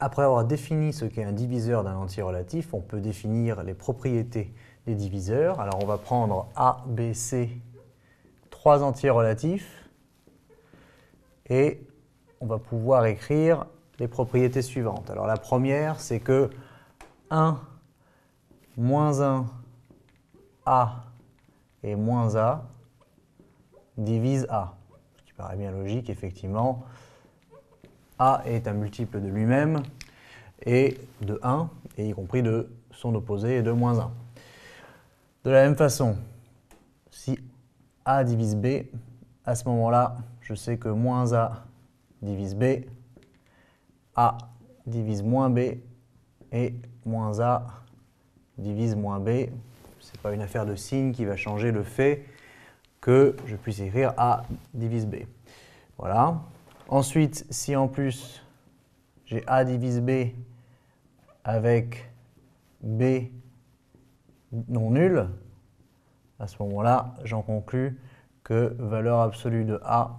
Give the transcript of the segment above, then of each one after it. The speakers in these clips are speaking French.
Après avoir défini ce qu'est un diviseur d'un entier relatif, on peut définir les propriétés des diviseurs. Alors on va prendre A, B, C, trois entiers relatifs, et on va pouvoir écrire les propriétés suivantes. Alors la première, c'est que 1 moins 1 A et moins A divise A. Ce qui paraît bien logique, effectivement. A est un multiple de lui-même et de 1, et y compris de son opposé et de moins 1. De la même façon, si A divise B, à ce moment-là, je sais que moins A divise B, A divise moins B et moins A divise moins B. Ce n'est pas une affaire de signe qui va changer le fait que je puisse écrire A divise B. Voilà. Ensuite, si en plus j'ai A divise B avec B non nul, à ce moment-là, j'en conclus que valeur absolue de A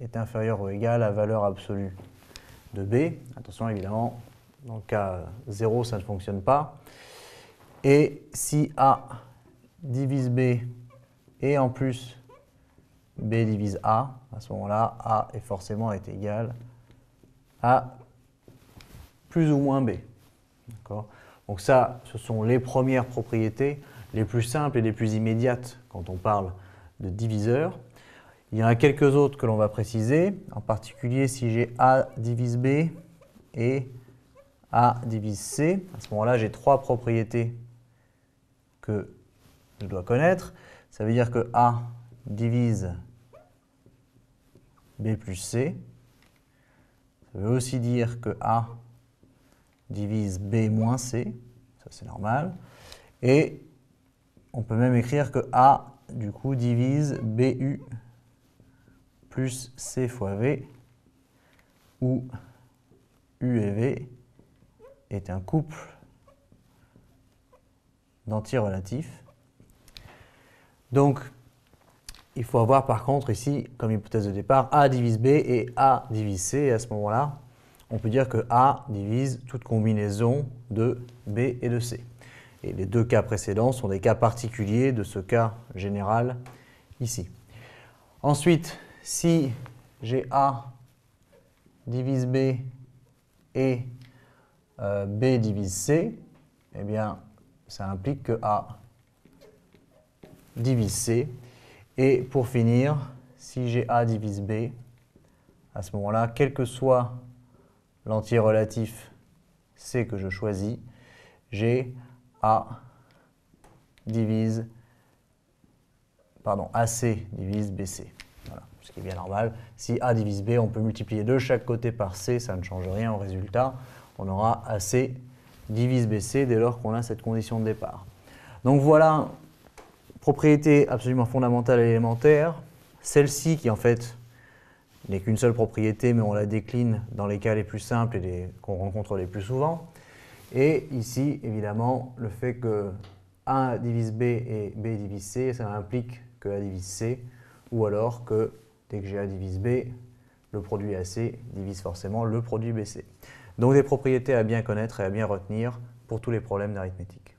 est inférieure ou égale à valeur absolue de B. Attention, évidemment, dans le cas 0, ça ne fonctionne pas. Et si A divise B et en plus B divise A, à ce moment-là, A est forcément égal à plus ou moins B. Donc ça, ce sont les premières propriétés les plus simples et les plus immédiates quand on parle de diviseur. Il y en a quelques autres que l'on va préciser, en particulier si j'ai A divise B et A divise C. À ce moment-là, j'ai trois propriétés que je dois connaître. Ça veut dire que A divise B plus C. Ça veut aussi dire que A divise B moins C. Ça, c'est normal. Et on peut même écrire que A, du coup, divise BU plus C fois V, où U et V est un couple d'entiers relatifs. Donc, il faut avoir par contre ici, comme hypothèse de départ, A divise B et A divise C. Et à ce moment-là, on peut dire que A divise toute combinaison de B et de C. Et les deux cas précédents sont des cas particuliers de ce cas général ici. Ensuite, si j'ai A divise B et B divise C, eh bien, ça implique que A divise C. Et pour finir, si j'ai A divise B, à ce moment-là, quel que soit l'entier relatif C que je choisis, j'ai AC divise BC. Voilà, ce qui est bien normal. Si A divise B, on peut multiplier de chaque côté par C, ça ne change rien au résultat. On aura AC divise BC dès lors qu'on a cette condition de départ. Donc voilà, propriété absolument fondamentale et élémentaire. Celle-ci qui en fait n'est qu'une seule propriété, mais on la décline dans les cas les plus simples et qu'on rencontre les plus souvent. Et ici, évidemment, le fait que A divise B et B divise C, ça implique que A divise C, ou alors que dès que j'ai A divise B, le produit AC divise forcément le produit BC. Donc des propriétés à bien connaître et à bien retenir pour tous les problèmes d'arithmétique.